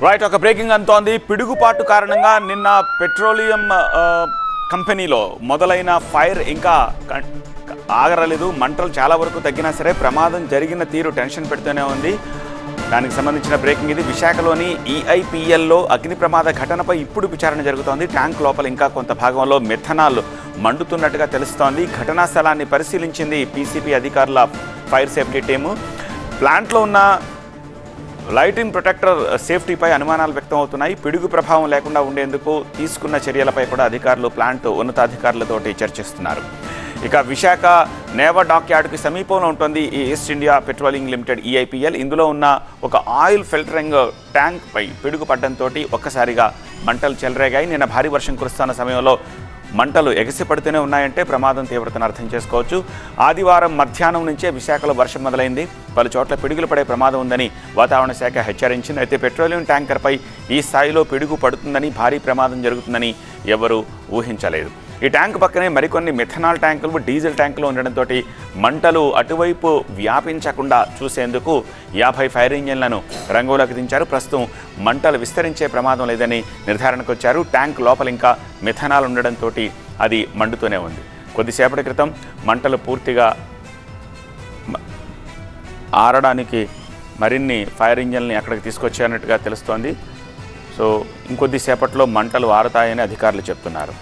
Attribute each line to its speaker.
Speaker 1: Right, ఒక breaking అంతోంది. పిడుగుపాటు కారణంగా నిన్న పెట్రోలియం కంపెనీలో మొదలైన ఫైర్ ఇంకా ఆగరలేదు. మంటలు చాలా వరకు తగ్గినా సరే ప్రమాదం జరిగిన తీరు టెన్షన్ పెడుతూనే ఉంది. దానికి సంబంధించిన బ్రేకింగ్ ఇది. విశాఖలోని ఈఐపిఎల్లో అగ్ని ప్రమాద ఘటనపై ఇప్పుడు విచారణ జరుగుతోంది. ట్యాంక్ లోపల ఇంకా కొంత భాగంలో మెథనాల్ మండుతున్నట్టుగా తెలుస్తోంది. ఘటనా స్థలాన్ని పరిశీలించింది పీసీపీ అధికారుల ఫైర్ సేఫ్టీ టీము. ప్లాంట్లో ఉన్న లైటింగ్ ప్రొటెక్టర్ సేఫ్టీపై అనుమానాలు వ్యక్తం అవుతున్నాయి. పిడుగు ప్రభావం లేకుండా ఉండేందుకు తీసుకున్న చర్యలపై కూడా అధికారులు ప్లాంట్ ఉన్నతాధికారులతోటి చర్చిస్తున్నారు. ఇక విశాఖ నేవా డాక్ యార్డ్కి సమీపంలో ఉంటుంది ఈ east India patrolling limited EIPL. ఇందులో ఉన్న ఒక ఆయిల్ ఫిల్టరింగ్ ట్యాంక్పై పిడుగు పడడంతో ఒక్కసారిగా మంటలు చెలరేగాయి. నిన్న భారీ వర్షం కురుస్తున్న సమయంలో మంటలు ఎగసిపడుతూనే ఉన్నాయంటే ప్రమాదం తీవ్రతను అర్థం చేసుకోవచ్చు. ఆదివారం మధ్యాహ్నం నుంచే విశాఖలో వర్షం మొదలైంది. పలు చోట్ల పిడుగులు పడే ప్రమాదం ఉందని వాతావరణ శాఖ హెచ్చరించింది. అయితే పెట్రోలియం ట్యాంకర్పై ఈ స్థాయిలో పిడుగు పడుతుందని, భారీ ప్రమాదం జరుగుతుందని ఎవరూ ఊహించలేదు. ఈ ట్యాంకు పక్కనే మరికొన్ని మిథనాల్ ట్యాంకులు, డీజిల్ ట్యాంకులు ఉండడంతో మంటలు అటువైపు వ్యాపించకుండా చూసేందుకు 50 ఫైర్ ఇంజిన్లను రంగంలోకి దించారు. ప్రస్తుతం మంటలు విస్తరించే ప్రమాదం లేదని నిర్ధారణకు వచ్చారు. ట్యాంక్ లోపల ఇంకా మిథనాల్ ఉండడంతో అది మండుతూనే ఉంది. కొద్దిసేపటి క్రితం మంటలు పూర్తిగా ఆరడానికి మరిన్ని ఫైర్ ఇంజిన్లని అక్కడికి తీసుకొచ్చారన్నట్టుగా తెలుస్తోంది. సో ఇంకొద్దిసేపట్లో మంటలు ఆరతాయని అధికారులు చెప్తున్నారు.